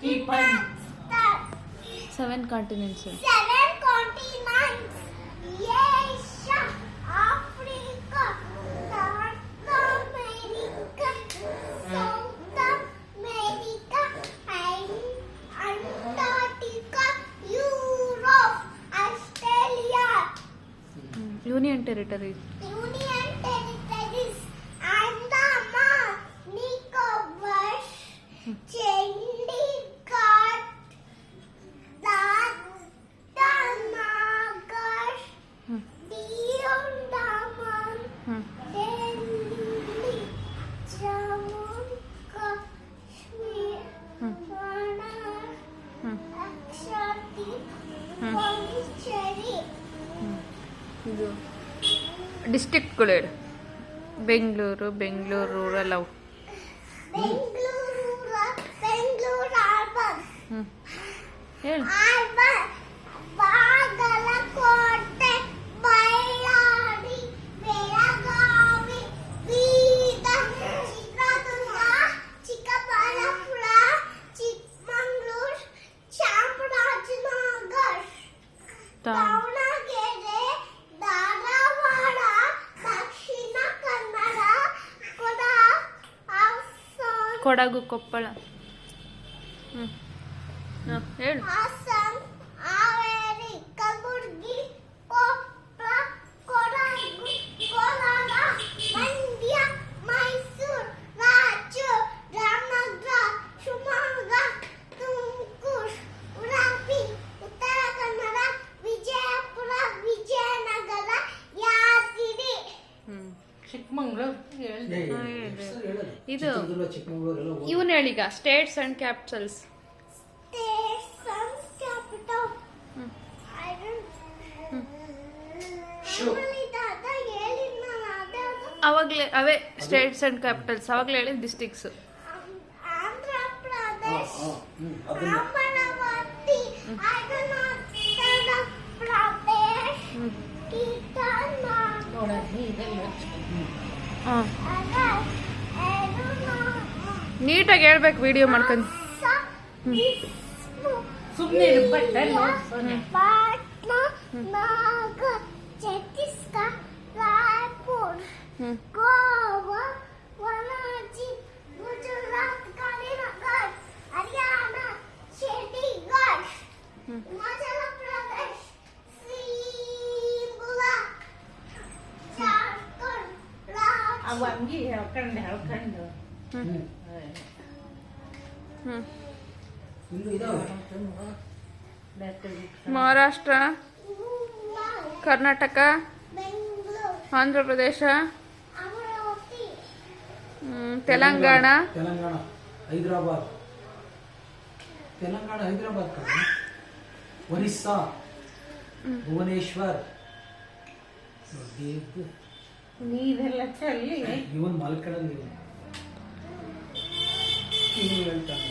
7 continents. 7 continents. Asia, Africa, North America, South America, Antarctica, Europe, Australia. Union territories. Union territories. Andaman, Nicobar, Chandigarh, Nagar, Dion-Daman, Delhi, Jammu, Kashmir, Mannar, Lakshadweep, Pondicherry. ಇದು ಡಿಸ್ಟ್ರಿಕ್ಟ್ಗಳು ಹೇಳು. Bengaluru rural ಅವು. Bengaluru urban. ಹೇಳು. Urban, Bagalkot, Ballari, Belagavi, Bidar, Chitradurga, Chikkaballapur, Chikkamagaluru, Chamarajanagar, Davanagere, Dharwad, Dakshina Kannada, Kodagu Koppal. ಹೇಳು. ಹಾಸನ, ಹಾವೇರಿ, ಕಲಬುರಗಿ, ಕೊಪ್ಪಳ, ಕೊಡಗು, ಕೋಲಾರ, ಮಂಡ್ಯ, ಮೈಸೂರು, ರಾಯಚೂರು, ರಾಮನಗರ, ಶಿವಮೊಗ್ಗ, ತುಮಕೂರು, ಉಡುಪಿ, ಉತ್ತರ ಕನ್ನಡ, ವಿಜಯಪುರ, ವಿಜಯನಗರ, ಯಾದಗಿರಿ. ಚಿಕ್ಕಮಂಗ್ಳೂರು ಇದು ಇವನ್ ಹೇಳೀಗ States and capitals. ಅವಾಗಲೇ ಅವೇ States and capitals. ಅವಾಗಲೇ ಹೇಳಿ districts. Andhra Pradesh, Amaravati, Arunachal Pradesh, ನೀಟಾಗಿ ಹೇಳ್ಬೇಕು ವಿಡಿಯೋ ಮಾಡ್ಕೊಂಡು. ಸುಮ್ಮನೆ ಪಾಟ್ನಾ, ನಾಗರ್, ಛತ್ತೀಸ್ಗಢ, ರಾಯ್ಪುರ್, ಗೋವಾ, ಪಣಜಿ, ಗುಜರಾತ್, ಗಾಂಧಿನಗರ್, ಹರಿಯಾಣ, ಚಂಡೀಗಢ, ಹಿಮಾಚಲ ಪ್ರದೇಶ್, ಶಿಮ್ಲಾ, ಜಾರ್ಖಂಡ್, ಅವು ಹಂಗೆ ಹೇಳ್ಕೊಂಡು ಮಹಾರಾಷ್ಟ್ರ, ಕರ್ನಾಟಕ, ಬೆಂಗಳೂರು, ಆಂಧ್ರ ಪ್ರದೇಶ, ಅಮರಾವತಿ, ತೆಲಂಗಾಣ, ಹೈದರಾಬಾದ್, ಒರಿಸ್ಸಾ, ಭುವನೇಶ್ವರ್. ನೀವೆಲ್ಲ ಚಲ್ಲಿ ಇವನ್ ಮಲ್ಕಡಲ್ಲಿ ಹೇಳ್ತಾನೆ.